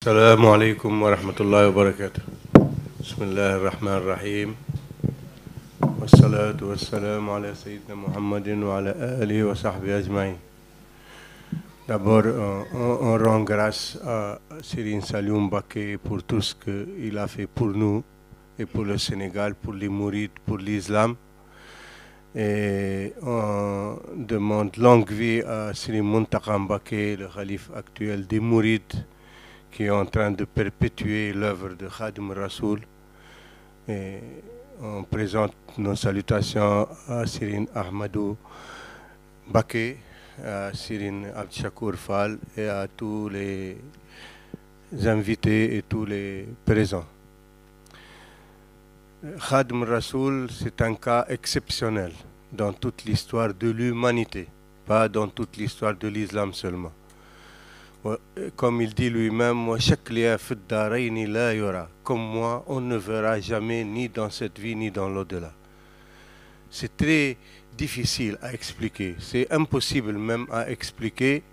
السلام عليكم ورحمة الله وبركاته. بسم الله الرحمن الرحيم والصلاة والسلام على سيدنا محمد وعلى آله وصحبه أجمعين. D'abord, on rend grâce à Serigne Saliou Mbacké pour tout ce qu'il a fait pour nous et pour le Sénégal, pour les mourides, pour l'islam. Et on demande longue vie à Serigne Mountakha Mbacké, le khalife actuel des mourides, qui est en train de perpétuer l'œuvre de Khadim Rassoul. Et on présente nos salutations à Serigne Ahmadou Mbacké, à Serigne Abd Chakour Fall et à tous les invités et tous les présents. Khadim Rassoul, c'est un cas exceptionnel dans toute l'histoire de l'humanité, pas dans toute l'histoire de l'islam seulement. Comme il dit lui-même, comme moi, on ne verra jamais ni dans cette vie ni dans l'au-delà. C'est très difficile à expliquer, c'est impossible même à expliquer,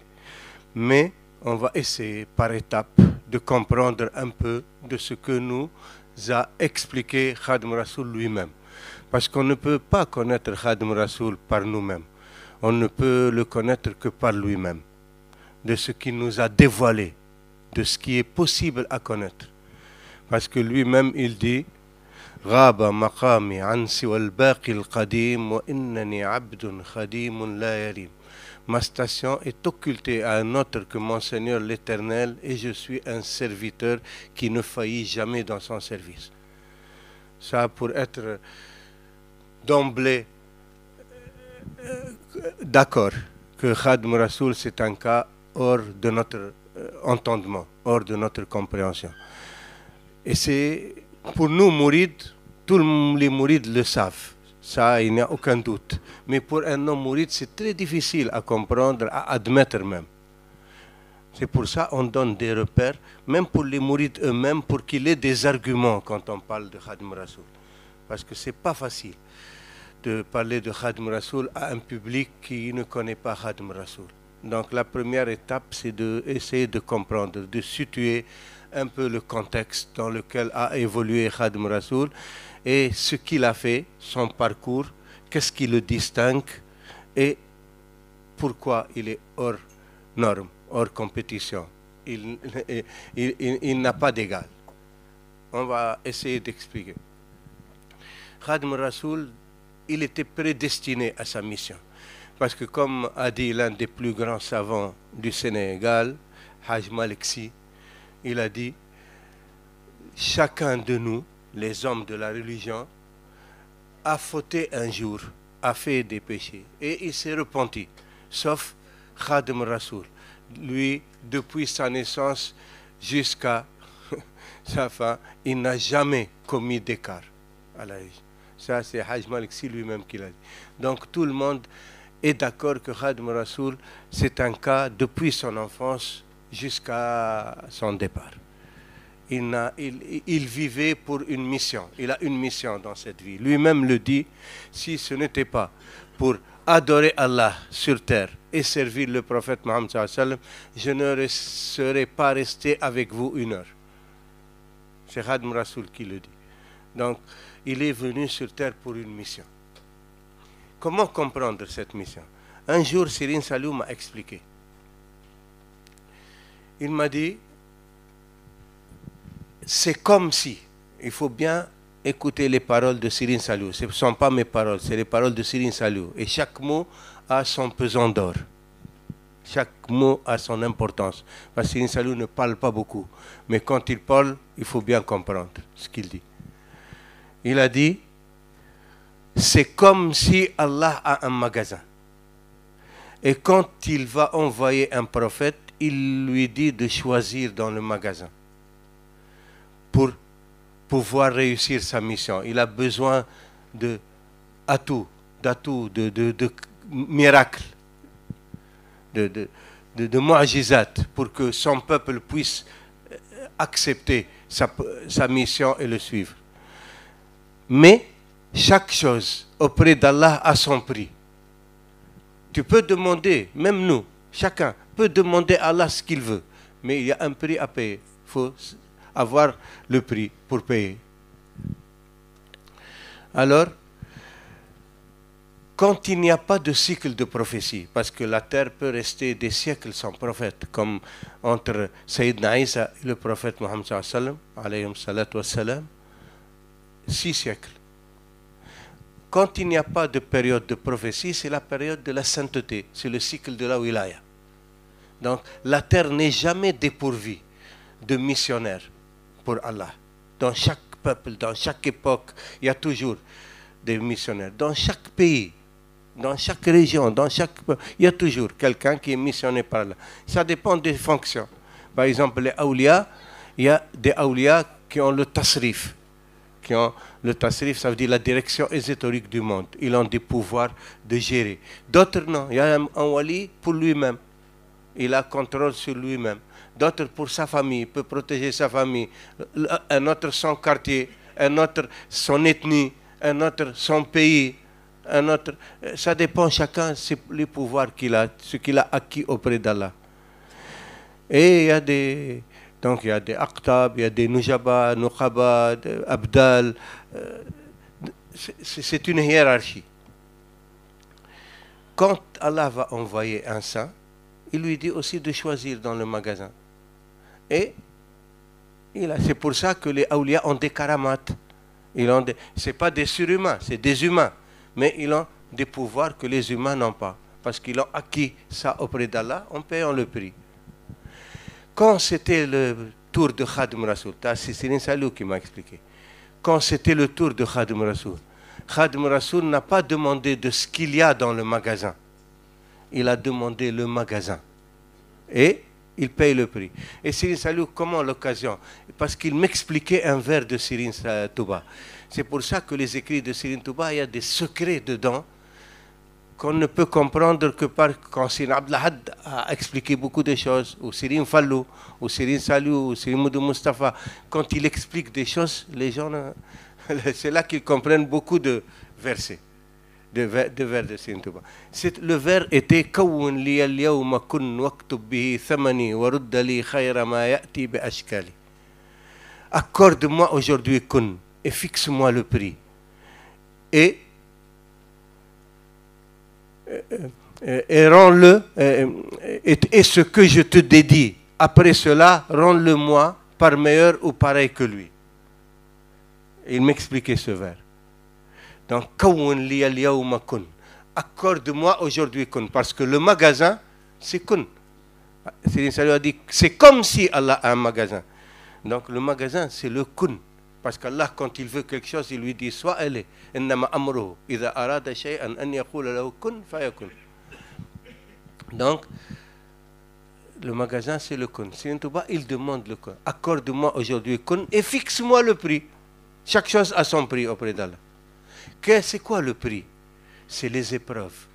mais on va essayer par étapes de comprendre un peu de ce que nous a expliqué Khadim Rassoul lui-même. Parce qu'on ne peut pas connaître Khadim Rassoul par nous-mêmes, on ne peut le connaître que par lui-même, de ce qu'il nous a dévoilé, de ce qui est possible à connaître. Parce que lui-même il dit غاب مقامي عن سوى الباقي القديم وإنني عبد خديم لا يريم. Ma station est occultée à un autre que mon Seigneur l'Éternel et je suis un serviteur qui ne faillit jamais dans son service. Ça pour être d'emblée d'accord que Khadim Rassoul c'est un cas hors de notre entendement, hors de notre compréhension. Et c'est pour nous mourides, tous les mourides le savent, ça il n'y a aucun doute. Mais pour un non mouride c'est très difficile à comprendre, à admettre même. C'est pour ça qu'on donne des repères, même pour les mourides eux-mêmes, pour qu'il ait des arguments quand on parle de Khadim Rassoul. Parce que c'est pas facile de parler de Khadim Rassoul à un public qui ne connaît pas Khadim Rassoul. Donc la première étape, c'est d'essayer de comprendre, de situer un peu le contexte dans lequel a évolué Khadim Rassoul et ce qu'il a fait, son parcours, qu'est-ce qui le distingue et pourquoi il est hors norme, hors compétition. Il n'a pas d'égal. On va essayer d'expliquer. Khadim Rassoul, il était prédestiné à sa mission. Parce que comme a dit l'un des plus grands savants du Sénégal, Haj Malick Sy, il a dit chacun de nous, les hommes de la religion, a fauté un jour, a fait des péchés et il s'est repenti, sauf Khadim Rassoul. Lui, depuis sa naissance jusqu'à sa fin, il n'a jamais commis d'écart à la religion. Ça, c'est Haj Malick Sy lui-même qui l'a dit. Donc tout le monde est d'accord que Khadim Rassoul, c'est un cas depuis son enfance jusqu'à son départ. Il vivait pour une mission. Il a une mission dans cette vie. Lui-même le dit, si ce n'était pas pour adorer Allah sur terre et servir le prophète Mohammed sallallahu alayhi wa sallam, je ne serais pas resté avec vous une heure. C'est Khadim Rassoul qui le dit. Donc, il est venu sur terre pour une mission. Comment comprendre cette mission? Un jour, Serigne Saliou m'a expliqué. Il m'a dit, c'est comme si, il faut bien écouter les paroles de Serigne Saliou, ce ne sont pas mes paroles, c'est les paroles de Serigne Saliou. Et chaque mot a son pesant d'or. Chaque mot a son importance. Parce que Serigne Saliou ne parle pas beaucoup. Mais quand il parle, il faut bien comprendre ce qu'il dit. Il a dit, c'est comme si Allah a un magasin. Et quand il va envoyer un prophète, il lui dit de choisir dans le magasin pour pouvoir réussir sa mission. Il a besoin d'atouts, de miracles, de mu'jizat pour que son peuple puisse accepter sa mission et le suivre. Mais chaque chose auprès d'Allah a son prix. Tu peux demander, même nous, chacun peut demander à Allah ce qu'il veut, mais il y a un prix à payer. faut avoir le prix pour payer. Alors, quand il n'y a pas de cycle de prophétie, parce que la terre peut rester des siècles sans prophète, comme entre Sayyidina Isa et le prophète Mohammed sallallahu alayhi wa sallam, 6 siècles. Quand il n'y a pas de période de prophétie, c'est la période de la sainteté, c'est le cycle de la wilaya. Donc la terre n'est jamais dépourvue de missionnaires pour Allah. Dans chaque peuple, dans chaque époque, il y a toujours des missionnaires. Dans chaque pays, dans chaque région, il y a toujours quelqu'un qui est missionné par Allah. Ça dépend des fonctions. Par exemple, les awliya, il y a des awliya qui ont le tasrif. Le tasrif, ça veut dire la direction ésotérique du monde. Ils ont des pouvoirs de gérer. D'autres, non. Il y a un wali pour lui-même. Il a contrôle sur lui-même. D'autres pour sa famille. Il peut protéger sa famille. Un autre son quartier. Un autre son ethnie. Un autre son pays. Un autre. Ça dépend chacun les pouvoirs qu'il a, ce qu'il a acquis auprès d'Allah. Et il y a des... Donc il y a des Aqtab, il y a des Nujaba, Nuqaba, Abdal. C'est une hiérarchie. Quand Allah va envoyer un saint, il lui dit aussi de choisir dans le magasin. Et c'est pour ça que les awliya ont des karamat. Ce n'est pas des surhumains, c'est des humains. Mais ils ont des pouvoirs que les humains n'ont pas. Parce qu'ils ont acquis ça auprès d'Allah en payant le prix. Quand c'était le tour de Khadim Rasoul, c'est Céline Salou qui m'a expliqué. Quand c'était le tour de Khadim Rasoul n'a pas demandé de ce qu'il y a dans le magasin. Il a demandé le magasin. Et il paye le prix. Et Céline Salou, comment l'occasion? Parce qu'il m'expliquait un vers de Céline Touba. C'est pour ça que les écrits de Céline Touba, il y a des secrets dedans qu'on ne peut comprendre que quand Céline Abdelhad a expliqué beaucoup de choses, ou Céline Fallou, ou Céline Salou, ou Céline Moudou Mustafa, quand il explique des choses, les gens, c'est là qu'ils comprennent beaucoup de versets, de vers de Céline Touba. Le vers était « Kawun li al-yawma kun waktub bihi thamani wa rudda li khayra ma ya'ti bi ashkali » Accorde-moi aujourd'hui kun et fixe-moi le prix. Et rends-le, et ce que je te dédie, après cela, rends-le-moi par meilleur ou pareil que lui. Il m'expliquait ce vers. Donc, accorde-moi aujourd'hui kun, parce que le magasin, c'est kun. C'est comme si Allah a un magasin. Donc, le magasin, c'est le kun. Parce qu'Allah, quand il veut quelque chose, il lui dit soit elle est. Donc, le magasin, c'est le kun. Céline Touba, il demande le kun. Accorde-moi aujourd'hui kun et fixe-moi le prix. Chaque chose a son prix auprès d'Allah. C'est quoi le prix? C'est les épreuves.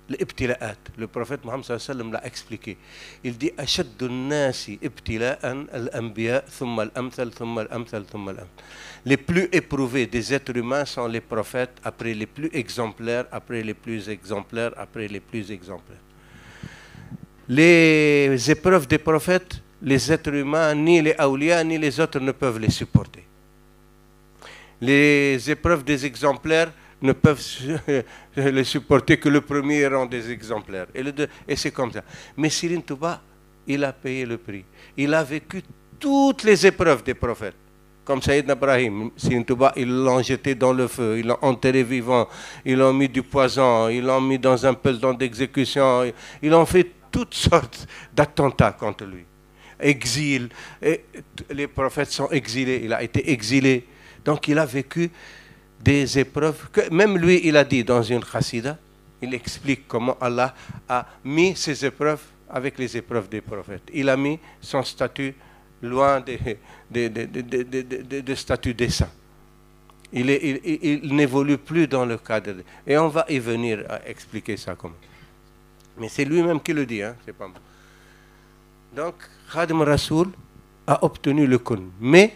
l'ibtila'at. Le prophète Mohammed sallallahu alayhi wa sallam l'a expliqué. Il dit ashaddu an-nasi ibtila'an al-anbiya thumma al-amthal thumma al-amthal thumma al-amthal. Les plus éprouvés des êtres humains sont les prophètes, après les plus exemplaires, après les plus exemplaires, après les plus exemplaires. Les épreuves des prophètes, les êtres humains, ni les awliya, ni les autres ne peuvent les supporter. Les épreuves des exemplaires ne peuvent les supporter que le premier rang des exemplaires. Et c'est comme ça. Mais Céline Touba, il a payé le prix. Il a vécu toutes les épreuves des prophètes. Comme Sayyidina Ibrahim, Céline Touba, ils l'ont jeté dans le feu, ils l'ont enterré vivant, ils l'ont mis du poison, ils l'ont mis dans un peloton d'exécution, ils ont fait toutes sortes d'attentats contre lui. Exil, et les prophètes sont exilés, il a été exilé. Donc il a vécu des épreuves que même lui, il a dit dans une chassida, il explique comment Allah a mis ces épreuves avec les épreuves des prophètes. Il a mis son statut loin de statut des saints. Il n'évolue plus dans le cadre. Et on va y venir à expliquer ça comment. Mais c'est lui-même qui le dit, hein, c'est pas moi. Donc, Khadim Rasoul a obtenu le kun. Mais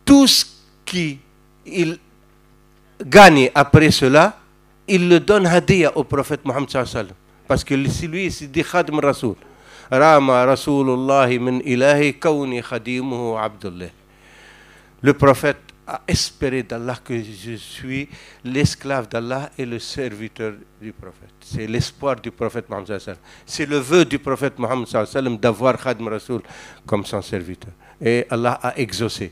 tout ce qu'il gagne après cela, il le donne hadiya au prophète Mohammed sallallahu alayhi wa sallam. Parce que si lui, il s'est dit Khadim Rasoul. Rama Rasulullah min ilahi kawni khadimuhu abdullah. Le prophète a espéré d'Allah que je suis l'esclave d'Allah et le serviteur du prophète. C'est l'espoir du prophète Mohammed sallallahu alayhi wa sallam. C'est le vœu du prophète Mohammed sallallahu alayhi wa sallam d'avoir Khadim Rasoul comme son serviteur. Et Allah a exaucé.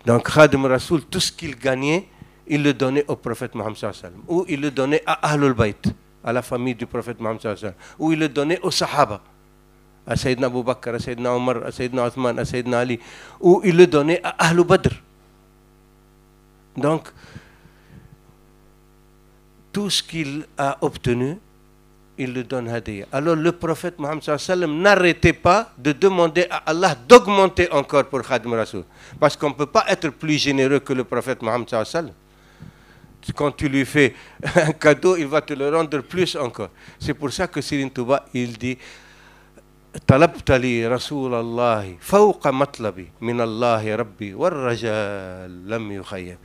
Donc Khadim Rasoul, tout ce qu'il gagnait, il le donnait au prophète Mohammed sallallahu alayhi wa sallam. Ou il le donnait à Ahlul Bayt, à la famille du prophète Mohammed sallallahu alayhi wa sallam. Ou il le donnait aux Sahaba, à Sayyidina Abu Bakr, à Sayyidina Omar, à Sayyidina Othman, à Sayyidina Ali. Ou il le donnait à Ahlul Badr. Donc, tout ce qu'il a obtenu, il le donne hadiya. Alors le prophète Mohammed sallallahu alayhi wa sallam n'arrêtait pas de demander à Allah d'augmenter encore pour Khadim Rasoul. Parce qu'on ne peut pas être plus généreux que le prophète Mohammed sallallahu alayhi wa sallam. Quand tu lui fais un cadeau, il va te le rendre plus encore. C'est pour ça que Serigne Touba, il dit طلبت لي رسول الله فوق مطلبي من الله ربي والرجاء لم يخيب.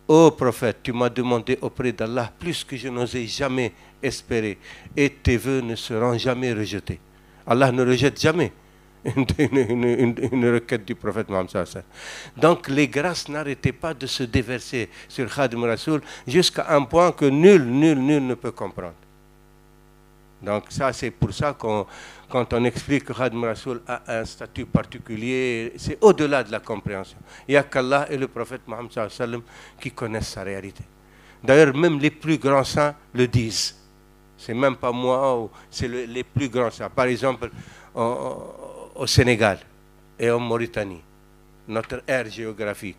Ô prophète, tu m'as demandé auprès d'Allah plus que je n'osais jamais espérer, et tes vœux ne seront jamais rejetés. Allah ne rejette jamais une requête du prophète Mohammed sallallahu alayhi wa sallam. Donc les grâces n'arrêtaient pas de se déverser sur Khadim Rasoul jusqu'à un point que nul ne peut comprendre. Donc ça, c'est pour ça qu'on, quand on explique que Khadim Rasoul a un statut particulier, c'est au-delà de la compréhension. Il n'y a qu'Allah et le prophète Mohammed sallallahu alayhi wa sallam qui connaissent sa réalité. D'ailleurs, même les plus grands saints le disent. C'est même pas moi, c'est les plus grands saints. Par exemple, au Sénégal et en Mauritanie, notre aire géographique,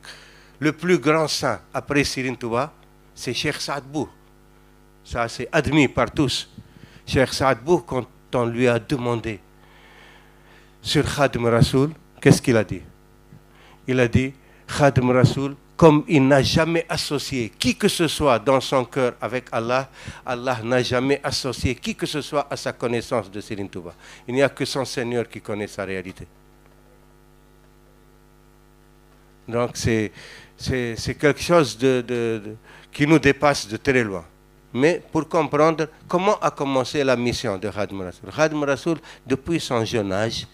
le plus grand saint après Serigne Touba, c'est Cheikh Saad Bou. Ça, c'est admis par tous. Cheikh Saad Bou, quand on lui a demandé sur Khadim Rasoul, qu'est-ce qu'il a dit? Il a dit, Khadim Rasoul, comme il n'a jamais associé qui que ce soit dans son cœur avec Allah, Allah n'a jamais associé qui que ce soit à sa connaissance de Serigne Touba. Il n'y a que son Seigneur qui connaît sa réalité. Donc c'est quelque chose qui nous dépasse de très loin. Mais pour comprendre comment a commencé la mission de Khadim Rasoul. Khadim Rasoul, depuis son jeune âge,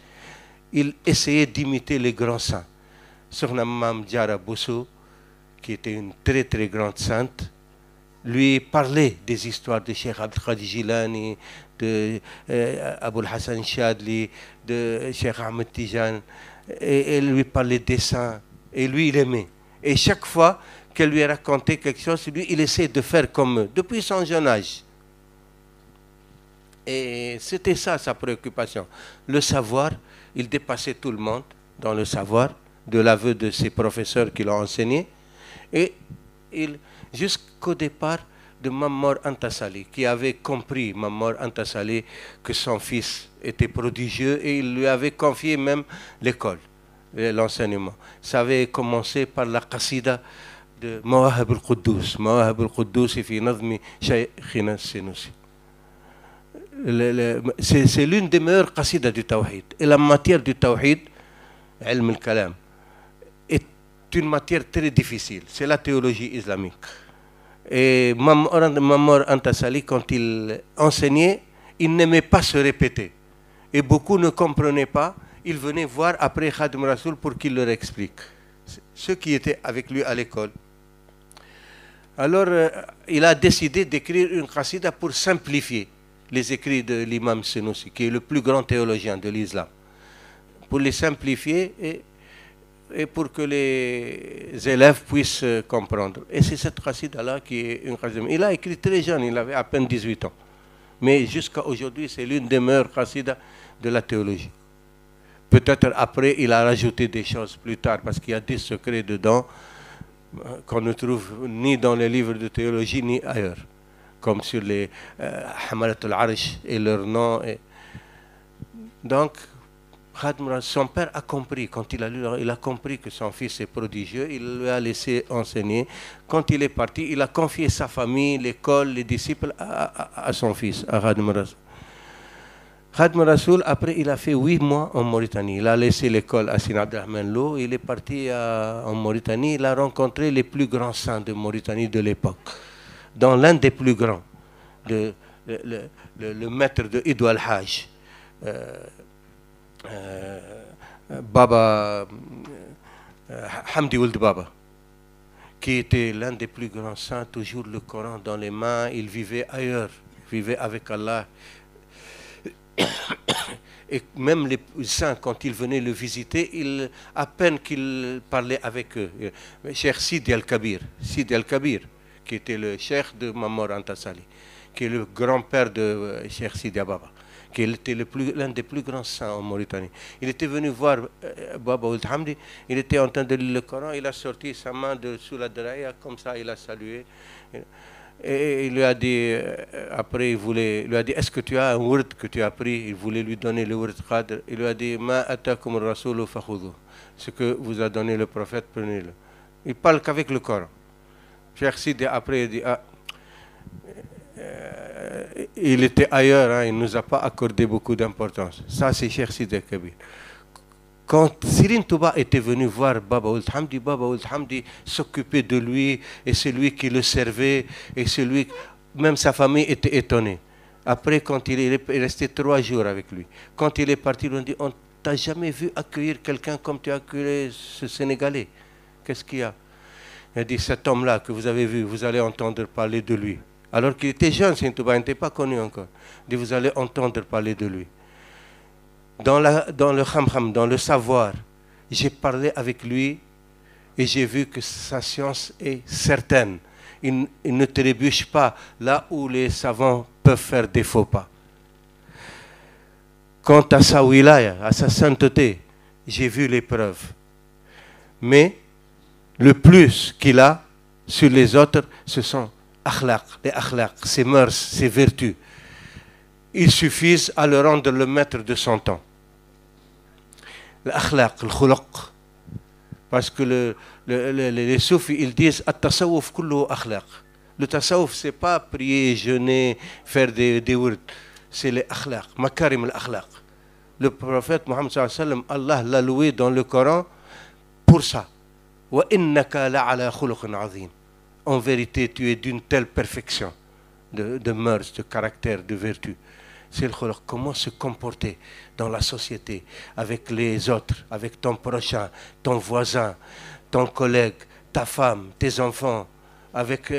il essayait d'imiter les grands saints. Sokhna Mame Diarra Bousso, qui était une très très grande sainte, lui parlait des histoires de Cheikh Abdul Qadir Jilani, de Aboul Hassan Chadli, de Cheikh Ahmed Tijan, et elle lui parlait des saints, et lui il aimait. Et chaque fois qu'elle lui racontait quelque chose, lui il essayait de faire comme eux, depuis son jeune âge. Et c'était ça sa préoccupation. Le savoir, il dépassait tout le monde dans le savoir, de l'aveu de ses professeurs qui l'ont enseigné. Et jusqu'au départ de Mame Mor Anta Sali, qui avait compris, Mame Mor Anta Sali, que son fils était prodigieux et il lui avait confié même l'école, l'enseignement. Ça avait commencé par la qasida de Mawahib al-Quddus. Mawahib al-Quddus fi nadmi Shaykhina al-Sinusi. C'est l'une des meilleures qasidas du Tawhid. Et la matière du Tawhid, ilm al-kalam, est une matière très difficile. C'est la théologie islamique. Et Mame Mor Anta Sali, quand il enseignait, il n'aimait pas se répéter. Et beaucoup ne comprenaient pas. Ils venaient voir après Khadim Rasoul pour qu'il leur explique. Ceux qui étaient avec lui à l'école. Alors, il a décidé d'écrire une qasida pour simplifier les écrits de l'imam Senoussi, qui est le plus grand théologien de l'islam. Pour les simplifier et pour que les élèves puissent comprendre. Et c'est cette qasida-là qui est une qasida. Il a écrit très jeune, il avait à peine 18 ans. Mais jusqu'à aujourd'hui, c'est l'une des meilleures qasidas de la théologie. Peut-être après, il a rajouté des choses plus tard, parce qu'il y a des secrets dedans qu'on ne trouve ni dans les livres de théologie, ni ailleurs. Comme sur les Hamalat al-Arsh et leur nom. Donc, son père a compris, quand il a compris que son fils est prodigieux, il lui a laissé enseigner. Quand il est parti, il a confié sa famille, l'école, les disciples à son fils, à Khadim Rasoul. Khadim Rasoul, après, il a fait 8 mois en Mauritanie. Il a laissé l'école à Sine Abdelrahman Lo, il est parti en Mauritanie, il a rencontré les plus grands saints de Mauritanie de l'époque. Dans l'un des plus grands, le maître de Idou al-Hajj, Baba Hamdi Ould Baba, qui était l'un des plus grands saints, toujours le Coran dans les mains, il vivait ailleurs, il vivait avec Allah. Et même les saints, quand ils venaient le visiter, à peine qu'ils parlaient avec eux. Cheikh Sidi Al-Kabir, qui était le cheikh de Mamor Antasali, qui est le grand-père de Cheikh Sidi Baba, qui était l'un des plus grands saints en Mauritanie. Il était venu voir Baba Ould Hamdi, il était en train de lire le Coran, il a sorti sa main sous la draïa, comme ça il a salué. Et il lui a dit, après il lui a dit, est-ce que tu as un word que tu as pris? Il voulait lui donner le word Qadr. Il lui a dit, Ma atakum ar-rasulu fakhudhu. Ce que vous a donné le prophète, prenez-le. Il parle qu'avec le Coran. Cheikh Sidi après il dit, il était ailleurs, hein, il ne nous a pas accordé beaucoup d'importance. Ça c'est Cheikh Sidi Kabir. Quand Serigne Touba était venu voir Baba Ould Hamdi s'occupait de lui, et c'est lui qui le servait, et même sa famille était étonnée. Après, quand il est resté 3 jours avec lui, quand il est parti, ils lui ont dit, on t'a jamais vu accueillir quelqu'un comme tu as accueilli ce Sénégalais. Qu'est-ce qu'il y a? Il a dit, cet homme-là que vous avez vu, vous allez entendre parler de lui. Alors qu'il était jeune, Serigne Touba, il n'était pas connu encore. Il dit, vous allez entendre parler de lui. Dans le khamkham, dans le savoir, j'ai parlé avec lui et j'ai vu que sa science est certaine. Il ne trébuche pas là où les savants peuvent faire des faux pas. Quant à sa wilaya, à sa sainteté, j'ai vu les preuves. Mais le plus qu'il a sur les autres, ce sont les akhlaq, ses mœurs, ses vertus. Il suffit à le rendre le maître de son temps. L'akhlaq, le khuluq. Parce que les soufis, ils disent at-tasawwuf kullu akhlaq. Le tasawwuf, c'est pas prier, jeûner, faire des wurd. C'est les akhlaq, makarim al-akhlaq. Le prophète Mohammed sallallahu alayhi wa sallam, Allah l'a loué dans le Coran pour ça. Wa innaka la'ala khuluqin azim. En vérité, tu es d'une telle perfection de mœurs, de caractère, de vertu. C'est le khuluq, comment se comporter dans la société, avec les autres, avec ton prochain, ton voisin, ton collègue, ta femme, tes enfants, avec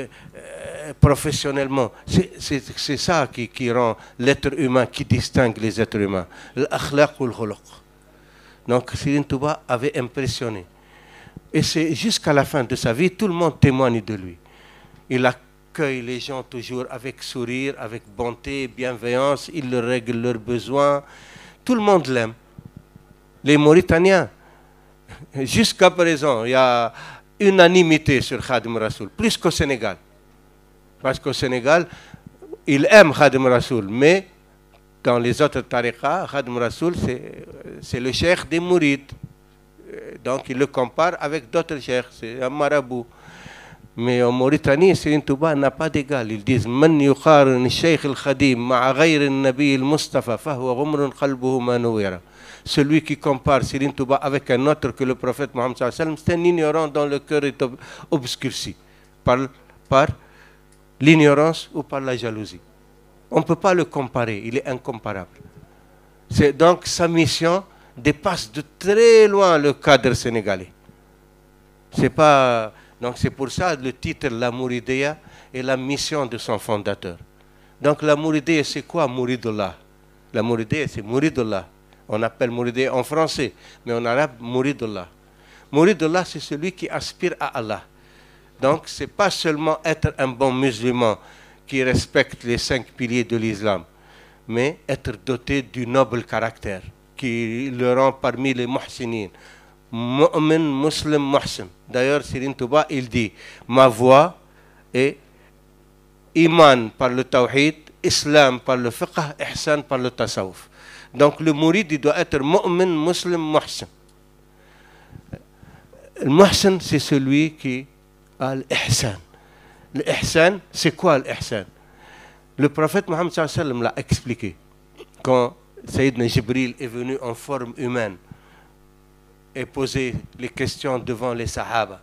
professionnellement. C'est ça qui rend l'être humain, qui distingue les êtres humains. L'akhlaq ou le khuluq. Donc Serigne Touba avait impressionné. Et c'est jusqu'à la fin de sa vie, tout le monde témoigne de lui. Il accueille les gens toujours avec sourire, avec bonté, bienveillance, il leur règle leurs besoins. Tout le monde l'aime. Les Mauritaniens, jusqu'à présent, il y a unanimité sur Khadim Rassoul, plus qu'au Sénégal. Parce qu'au Sénégal, ils aiment Khadim Rassoul, mais dans les autres tariqas, Khadim Rassoul, c'est le cheikh des mourides. Donc ils le comparent avec d'autres cheikhs, c'est un marabout. Mais en Mauritanie, Serigne Touba n'a pas d'égal. Ils disent Man yuqarin Cheikh al-Khadim ma'a ghayr al-Nabi al-Mustafa fahuwa ghumrun qalbuhu ma nuwira. Celui qui compare Serigne Touba avec un autre que le prophète Mohammed sallallahu alayhi wa sallam, c'est un ignorant dont le cœur est obscurci par l'ignorance ou par la jalousie. On ne peut pas le comparer, il est incomparable. Donc sa mission dépasse de très loin le cadre sénégalais. C'est pas... Donc c'est pour ça le titre La Mouridiyya est la mission de son fondateur. Donc la Mouridiyya, c'est quoi Mouridullah? La Mouridiyya, c'est Mouridullah. On appelle Mouridiyya en français, mais en arabe Mouridullah. Mouridullah, c'est celui qui aspire à Allah. Donc c'est pas seulement être un bon musulman qui respecte les 5 piliers de l'islam, mais être doté du noble caractère qui le rend parmi les muhsinin. Mu'min, muslim, muhsin. D'ailleurs, Serigne Touba, il dit, ma voix est iman par le tawhid, islam par le fiqh, ihsan par le tasawuf. Donc le mouride, il doit être mu'min, muslim, muhsin. Le muhsin, c'est celui qui a l'ihsan. L'ihsan, c'est quoi l'ihsan? Le prophète Mohammed sallallahu alayhi wa sallam l'a expliqué. Quand Sayyidina Jibril est venu en forme humaine, et poser les questions devant les Sahaba.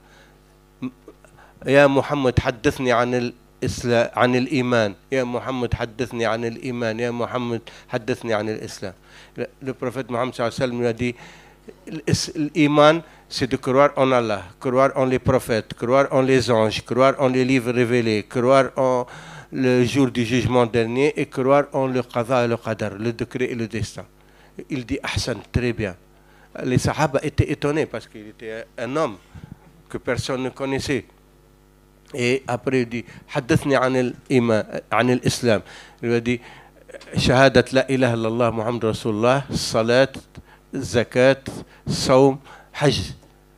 Ya Muhammad, haddathni an الإسلام، عن الإيمان. يا محمد حدثني عن الإيمان، يا محمد حدثني عن الإسلام. Le prophète Mohammed sallallahu alayhi wa sallam lui a dit l'Iman, c'est de croire en Allah, croire en les prophètes, croire en les anges, croire en les livres révélés, croire en le jour du jugement dernier et croire en le qada et le qadar, le décret et le destin. Il dit Ahsan, très bien. Les Sahaba étaient étonnés parce qu'il était un homme que personne ne connaissait. Et après il dit Haddathni an l'islam. Il lui a dit Shahadat la ilaha illallah Muhammad Rasulullah, Salat, Zakat, Saum, Hajj,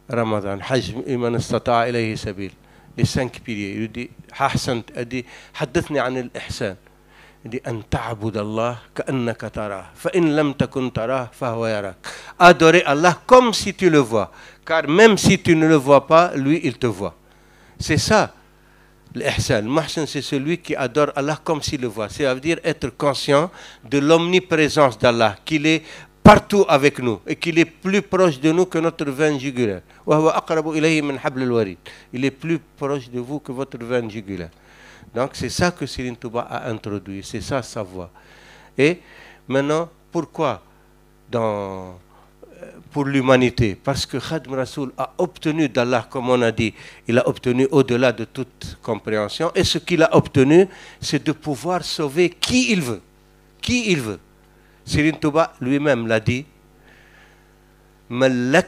Ramadan, Hajj, Iman istata'a ilayhi sabil. Les 5 piliers. Il lui dit Ahsan, il dit Haddathni an l'ihsan. Il dit An ta'bud Allah ka'annaka tarah, fa in lam takun tarah fa huwa yarak. Adorer Allah comme si tu le vois, car même si tu ne le vois pas, lui il te voit. C'est ça l'ihsan. Le muhsin, c'est celui qui adore Allah comme s'il le voit. Ça veut dire être conscient de l'omniprésence d'Allah, qu'il est partout avec nous et qu'il est plus proche de nous que notre veine jugulaire. Il est plus proche de vous que votre veine jugulaire. Donc c'est ça que Serigne Touba a introduit, c'est ça sa voix. Et maintenant, pourquoi pour l'humanité? Parce que Khadim Rasoul a obtenu d'Allah, comme on a dit, il a obtenu au-delà de toute compréhension. Et ce qu'il a obtenu, c'est de pouvoir sauver qui il veut. Qui il veut. Serigne Touba lui-même l'a dit. Le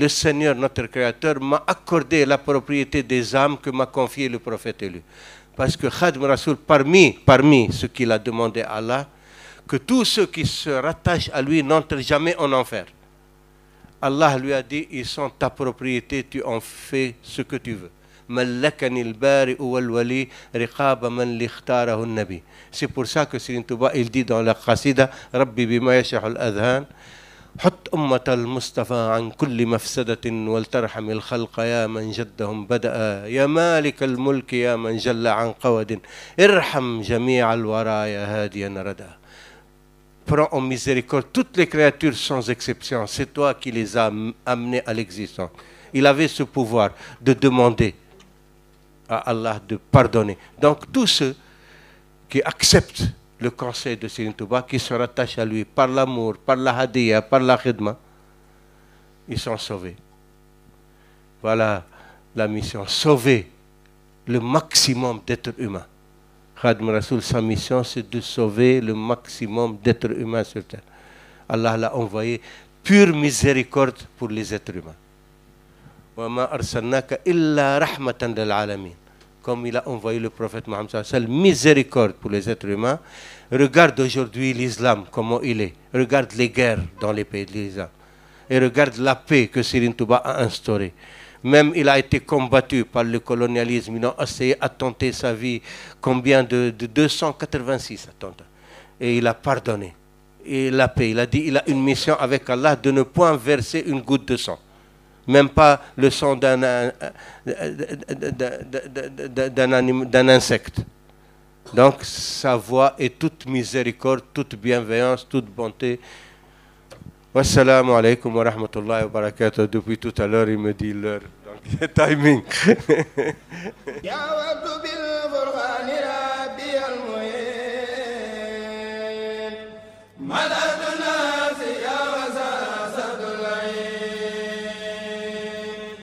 Seigneur, notre Créateur, m'a accordé la propriété des âmes que m'a confié le prophète élu. Parce que Khadim Rasoul, parmi ce qu'il a demandé à Allah, que tous ceux qui se rattachent à lui n'entrent jamais en enfer. Allah lui a dit, ils sont ta propriété, tu en fais ce que tu veux. C'est pour ça que Serigne Touba, il dit dans la Qasida, Rabbi bima yashahul adhan, حط أمة المصطفى عن كل مفسدة ولترحم الخلق يا من جدهم بدأ يا مالك الملك يا من جل عن قود ارحم جميع الورى يا هاديا ردا. Prends en miséricorde toutes les créatures sans exception. C'est toi qui les as amenées à l'existence. Il avait ce pouvoir de demander à Allah de pardonner. Donc tous ceux qui acceptent le conseil de Serigne Touba, qui se rattachent à lui par l'amour, par la hadiya, par la khidma, ils sont sauvés. Voilà la mission, sauver le maximum d'êtres humains. Khadim Rasoul, sa mission, c'est de sauver le maximum d'êtres humains sur terre. Allah l'a envoyé pure miséricorde pour les êtres humains. Wa ma arsalnaka illa rahmatan lil alamin. Comme il a envoyé le prophète Mohammed sallallahu alayhi wa sallam, miséricorde pour les êtres humains. Regarde aujourd'hui l'islam, comment il est. Regarde les guerres dans les pays de l'islam. Et regarde la paix que Serigne Touba a instaurée. Même il a été combattu par le colonialisme. Ils ont essayé à tenter sa vie. Combien de 286 attentats. Et il a pardonné. Et la paix. Il a dit, il a une mission avec Allah de ne point verser une goutte de sang. Même pas le sang d'un insecte. Donc sa voix est toute miséricorde, toute bienveillance, toute bonté. Wassalamu alaikum wa rahmatullahi wa barakatuh. Depuis tout à l'heure, il me dit l'heure. Donc, timing.